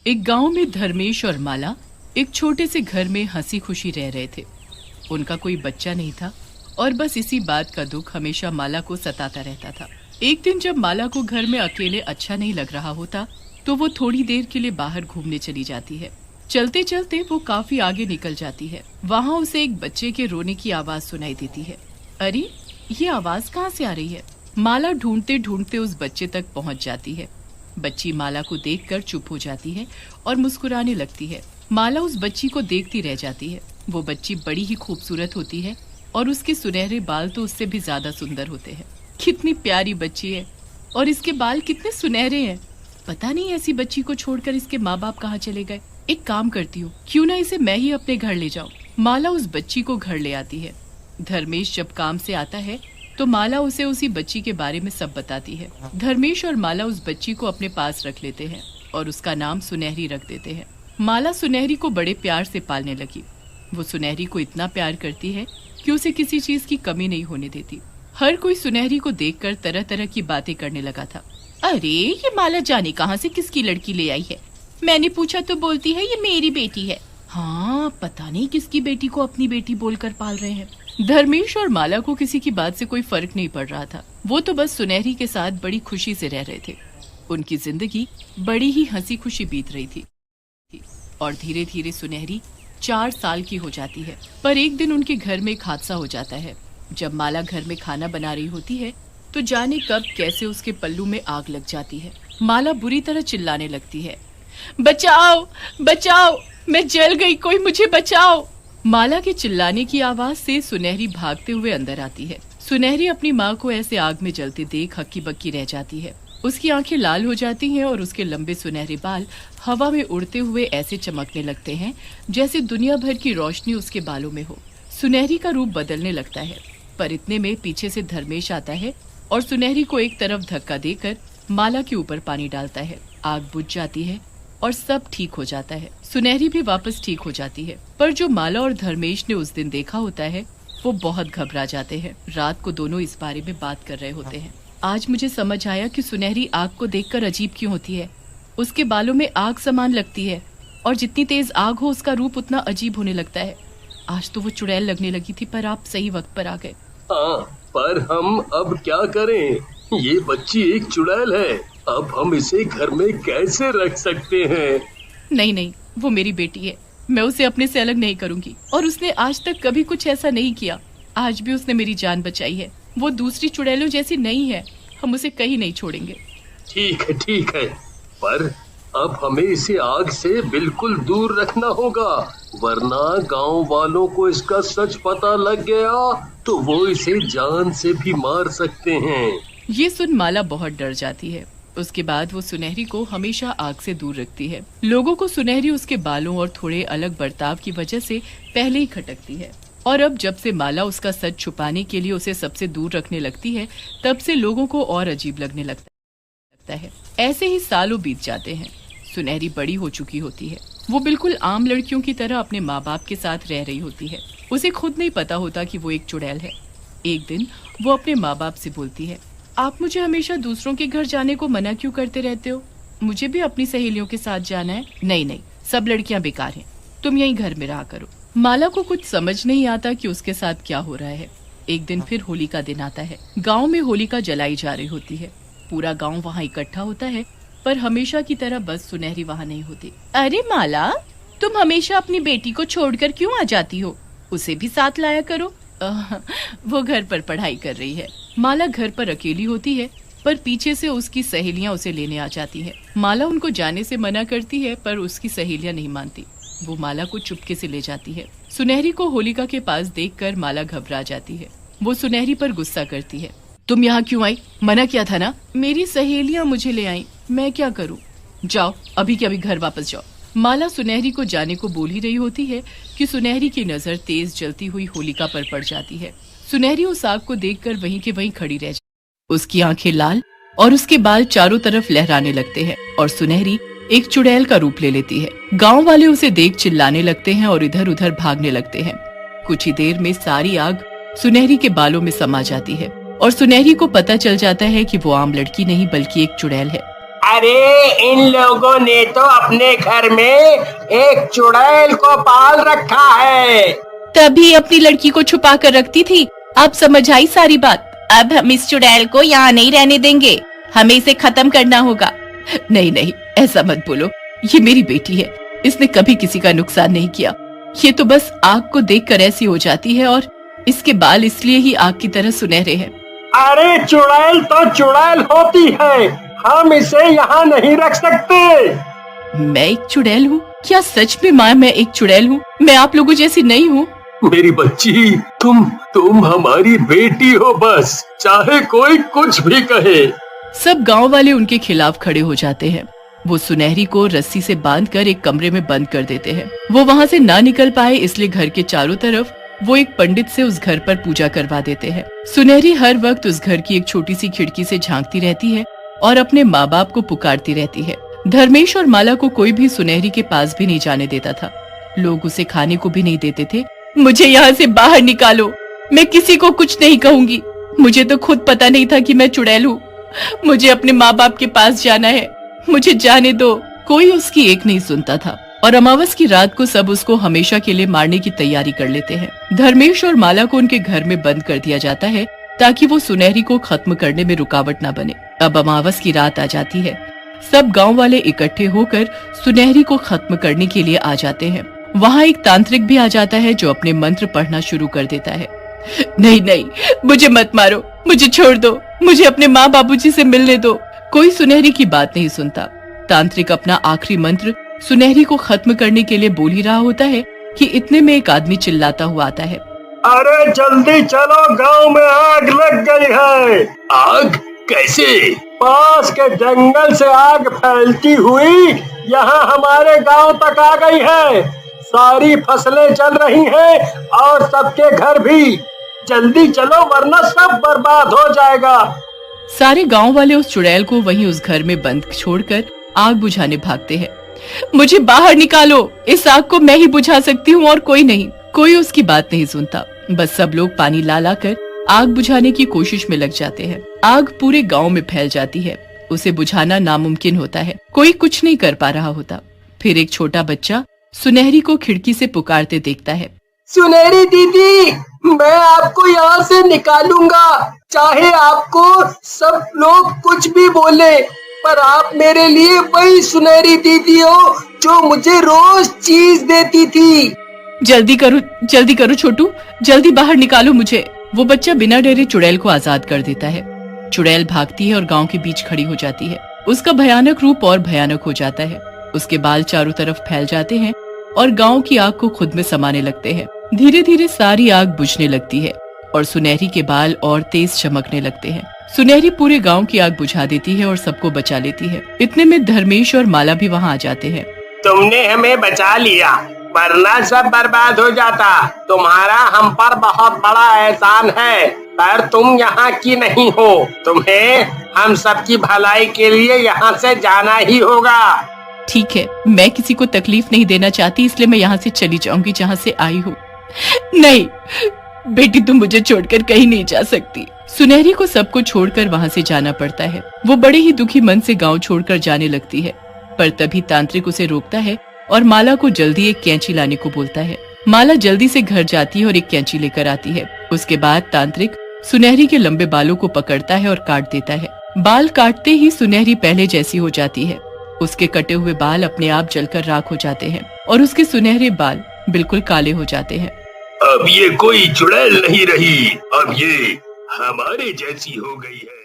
एक गांव में धर्मेश और माला एक छोटे से घर में हंसी खुशी रह रहे थे। उनका कोई बच्चा नहीं था और बस इसी बात का दुख हमेशा माला को सताता रहता था। एक दिन जब माला को घर में अकेले अच्छा नहीं लग रहा होता तो वो थोड़ी देर के लिए बाहर घूमने चली जाती है। चलते चलते वो काफी आगे निकल जाती है। वहाँ उसे एक बच्चे के रोने की आवाज सुनाई देती है। अरे, ये आवाज कहाँ से आ रही है? माला ढूंढते ढूंढते उस बच्चे तक पहुँच जाती है। बच्ची माला को देखकर चुप हो जाती है और मुस्कुराने लगती है। माला उस बच्ची को देखती रह जाती है। वो बच्ची बड़ी ही खूबसूरत होती है और उसके सुनहरे बाल तो उससे भी ज्यादा सुंदर होते हैं। कितनी प्यारी बच्ची है और इसके बाल कितने सुनहरे हैं। पता नहीं ऐसी बच्ची को छोड़कर इसके माँ बाप कहाँ चले गए। एक काम करती हूँ, क्यों ना इसे मैं ही अपने घर ले जाऊँ। माला उस बच्ची को घर ले आती है। धर्मेश जब काम से आता है तो माला उसे उसी बच्ची के बारे में सब बताती है। धर्मेश और माला उस बच्ची को अपने पास रख लेते हैं और उसका नाम सुनहरी रख देते हैं। माला सुनहरी को बड़े प्यार से पालने लगी। वो सुनहरी को इतना प्यार करती है कि उसे किसी चीज की कमी नहीं होने देती। हर कोई सुनहरी को देखकर तरह तरह की बातें करने लगा था। अरे, ये माला जाने कहाँ से किसकी लड़की ले आई है। मैंने पूछा तो बोलती है ये मेरी बेटी है। हाँ, पता नहीं किसकी बेटी को अपनी बेटी बोलकर पाल रहे हैं। धर्मेश और माला को किसी की बात से कोई फर्क नहीं पड़ रहा था। वो तो बस सुनहरी के साथ बड़ी खुशी से रह रहे थे। उनकी जिंदगी बड़ी ही हंसी खुशी बीत रही थी और धीरे धीरे सुनहरी 4 साल की हो जाती है। पर एक दिन उनके घर में एक हादसा हो जाता है। जब माला घर में खाना बना रही होती है तो जाने कब कैसे उसके पल्लू में आग लग जाती है। माला बुरी तरह चिल्लाने लगती है, बचाओ बचाओ, मैं जल गई, कोई मुझे बचाओ। माला के चिल्लाने की आवाज से सुनहरी भागते हुए अंदर आती है। सुनहरी अपनी माँ को ऐसे आग में जलते देख हक्की बक्की रह जाती है। उसकी आंखें लाल हो जाती हैं और उसके लंबे सुनहरे बाल हवा में उड़ते हुए ऐसे चमकने लगते हैं जैसे दुनिया भर की रोशनी उसके बालों में हो। सुनहरी का रूप बदलने लगता है, पर इतने में पीछे से धर्मेश आता है और सुनहरी को एक तरफ धक्का देकर माला के ऊपर पानी डालता है। आग बुझ जाती है और सब ठीक हो जाता है। सुनहरी भी वापस ठीक हो जाती है। पर जो माला और धर्मेश ने उस दिन देखा होता है वो बहुत घबरा जाते हैं। रात को दोनों इस बारे में बात कर रहे होते हैं। आज मुझे समझ आया कि सुनहरी आग को देखकर अजीब क्यों होती है। उसके बालों में आग समान लगती है और जितनी तेज आग हो उसका रूप उतना अजीब होने लगता है। आज तो वो चुड़ैल लगने लगी थी, पर आप सही वक्त पर आ गए। हाँ, पर हम अब क्या करें? ये बच्ची एक चुड़ैल है। अब हम इसे घर में कैसे रख सकते हैं? नहीं, वो मेरी बेटी है। मैं उसे अपने से अलग नहीं करूंगी और उसने आज तक कभी कुछ ऐसा नहीं किया। आज भी उसने मेरी जान बचाई है। वो दूसरी चुड़ैलों जैसी नहीं है। हम उसे कहीं नहीं छोड़ेंगे। ठीक है, पर अब हमें इसे आग से बिल्कुल दूर रखना होगा, वरना गांव वालों को इसका सच पता लग गया तो वो इसे जान से भी मार सकते हैं। ये सुन माला बहुत डर जाती है। उसके बाद वो सुनहरी को हमेशा आग से दूर रखती है। लोगों को सुनहरी उसके बालों और थोड़े अलग बर्ताव की वजह से पहले ही खटकती है और अब जब से माला उसका सच छुपाने के लिए उसे सबसे दूर रखने लगती है तब से लोगों को और अजीब लगने लगता है। ऐसे ही सालों बीत जाते हैं। सुनहरी बड़ी हो चुकी होती है। वो बिल्कुल आम लड़कियों की तरह अपने माँ बाप के साथ रह रही होती है। उसे खुद नहीं पता होता कि वो एक चुड़ैल है। एक दिन वो अपने माँ बाप से बोलती है, आप मुझे हमेशा दूसरों के घर जाने को मना क्यों करते रहते हो? मुझे भी अपनी सहेलियों के साथ जाना है। नहीं, सब लड़कियां बेकार हैं। तुम यहीं घर में रहा करो। माला को कुछ समझ नहीं आता कि उसके साथ क्या हो रहा है। एक दिन फिर होली का दिन आता है। गांव में होलिका जलाई जा रही होती है। पूरा गांव वहाँ इकट्ठा होता है, पर हमेशा की तरह बस सुनहरी वहाँ नहीं होती। अरे माला, तुम हमेशा अपनी बेटी को छोड़कर क्यों आ जाती हो? उसे भी साथ लाया करो। वो घर पर पढ़ाई कर रही है। माला घर पर अकेली होती है, पर पीछे से उसकी सहेलियां उसे लेने आ जाती हैं। माला उनको जाने से मना करती है, पर उसकी सहेलियां नहीं मानती। वो माला को चुपके से ले जाती है। सुनहरी को होलिका के पास देखकर माला घबरा जाती है। वो सुनहरी पर गुस्सा करती है, तुम यहाँ क्यों आई? मना किया था ना? मेरी सहेलियां मुझे ले आई, मैं क्या करूँ? जाओ, अभी के अभी घर वापस जाओ। माला सुनहरी को जाने को बोल ही रही होती है कि सुनहरी की नजर तेज जलती हुई होलिका पर पड़ जाती है। सुनहरी उस आग को देखकर वहीं के वहीं खड़ी रह जाती। उसकी आंखें लाल और उसके बाल चारों तरफ लहराने लगते हैं और सुनहरी एक चुड़ैल का रूप ले लेती है। गांव वाले उसे देख चिल्लाने लगते हैं और इधर उधर भागने लगते हैं। कुछ ही देर में सारी आग सुनहरी के बालों में समा जाती है और सुनहरी को पता चल जाता है कि वो आम लड़की नहीं बल्कि एक चुड़ैल है। अरे इन लोगों ने तो अपने घर में एक चुड़ैल को पाल रखा है। तभी अपनी लड़की को छुपा कर रखती थी। अब समझ आई सारी बात। अब हम इस चुड़ैल को यहाँ नहीं रहने देंगे, हमें इसे खत्म करना होगा। नहीं नहीं, ऐसा मत बोलो, ये मेरी बेटी है, इसने कभी किसी का नुकसान नहीं किया। ये तो बस आग को देखकर ऐसी हो जाती है और इसके बाल इसलिए ही आग की तरह सुनहरे हैं। अरे चुड़ैल तो चुड़ैल होती है, हम इसे यहाँ नहीं रख सकते। मैं एक चुड़ैल हूँ? क्या सच में माँ मैं एक चुड़ैल हूँ? मैं आप लोगों जैसी नहीं हूँ। मेरी बच्ची, तुम हमारी बेटी हो, बस चाहे कोई कुछ भी कहे। सब गांव वाले उनके खिलाफ खड़े हो जाते हैं। वो सुनहरी को रस्सी से बांधकर एक कमरे में बंद कर देते हैं। वो वहाँ से ना निकल पाए इसलिए घर के चारों तरफ वो एक पंडित से उस घर पर पूजा करवा देते हैं। सुनहरी हर वक्त उस घर की एक छोटी सी खिड़की से झांकती रहती है और अपने माँ बाप को पुकारती रहती है। धर्मेश और माला को कोई भी सुनहरी के पास भी नहीं जाने देता था। लोग उसे खाने को भी नहीं देते थे। मुझे यहाँ से बाहर निकालो, मैं किसी को कुछ नहीं कहूंगी। मुझे तो खुद पता नहीं था कि मैं चुड़ैल हूँ। मुझे अपने माँ बाप के पास जाना है, मुझे जाने दो। कोई उसकी एक नहीं सुनता था और अमावस की रात को सब उसको हमेशा के लिए मारने की तैयारी कर लेते हैं। धर्मेश और माला को उनके घर में बंद कर दिया जाता है ताकि वो सुनहरी को खत्म करने में रुकावट न बने। अब अमावस की रात आ जाती है। सब गांव वाले इकट्ठे होकर सुनहरी को खत्म करने के लिए आ जाते हैं। वहाँ एक तांत्रिक भी आ जाता है जो अपने मंत्र पढ़ना शुरू कर देता है। नहीं नहीं, मुझे मत मारो, मुझे छोड़ दो, मुझे अपने माँ बाबूजी से मिलने दो। कोई सुनहरी की बात नहीं सुनता। तांत्रिक अपना आखिरी मंत्र सुनहरी को खत्म करने के लिए बोल ही रहा होता है कि इतने में एक आदमी चिल्लाता हुआ आता है। अरे जल्दी चलो, गांव में आग लग गई है। आग? कैसे? पास के जंगल से आग फैलती हुई यहाँ हमारे गांव तक आ गई है। सारी फसलें जल रही हैं और सबके घर भी। जल्दी चलो वरना सब बर्बाद हो जाएगा। सारे गांव वाले उस चुड़ैल को वहीं उस घर में बंद छोड़कर आग बुझाने भागते हैं। मुझे बाहर निकालो, इस आग को मैं ही बुझा सकती हूँ और कोई नहीं। कोई उसकी बात नहीं सुनता। बस सब लोग पानी ला ला कर आग बुझाने की कोशिश में लग जाते हैं। आग पूरे गांव में फैल जाती है। उसे बुझाना नामुमकिन होता है। कोई कुछ नहीं कर पा रहा होता। फिर एक छोटा बच्चा सुनहरी को खिड़की से पुकारते देखता है। सुनहरी दीदी, मैं आपको यहाँ से निकालूंगा, चाहे आपको सब लोग कुछ भी बोले, पर आप मेरे लिए वही सुनहरी दीदी हो जो मुझे रोज चीज देती थी। जल्दी करो छोटू, जल्दी बाहर निकालो मुझे। वो बच्चा बिना डरे चुड़ैल को आजाद कर देता है। चुड़ैल भागती है और गांव के बीच खड़ी हो जाती है। उसका भयानक रूप और भयानक हो जाता है। उसके बाल चारों तरफ फैल जाते हैं और गांव की आग को खुद में समाने लगते हैं। धीरे धीरे सारी आग बुझने लगती है और सुनहरी के बाल और तेज चमकने लगते हैं। सुनहरी पूरे गांव की आग बुझा देती है और सबको बचा लेती है। इतने में धर्मेश और माला भी वहाँ आ जाते हैं। तुमने हमें बचा लिया, वरना सब बर्बाद हो जाता। तुम्हारा हम पर बहुत बड़ा एहसान है, पर तुम यहाँ की नहीं हो। तुम्हें हम सबकी भलाई के लिए यहाँ से जाना ही होगा। ठीक है, मैं किसी को तकलीफ नहीं देना चाहती, इसलिए मैं यहाँ से चली जाऊंगी जहाँ से आई हूँ। नहीं बेटी, तुम मुझे छोड़कर कहीं नहीं जा सकती। सुनहरी को सबको छोड़कर वहाँ से जाना पड़ता है। वो बड़े ही दुखी मन से गांव छोड़कर जाने लगती है, पर तभी तांत्रिक उसे रोकता है और माला को जल्दी एक कैंची लाने को बोलता है। माला जल्दी से घर जाती है और एक कैंची लेकर आती है। उसके बाद तांत्रिक सुनहरी के लंबे बालों को पकड़ता है और काट देता है। बाल काटते ही सुनहरी पहले जैसी हो जाती है। उसके कटे हुए बाल अपने आप जलकर राख हो जाते हैं और उसके सुनहरे बाल बिल्कुल काले हो जाते हैं। अब ये कोई चुड़ैल नहीं रही, अब ये हमारे जैसी हो गई है।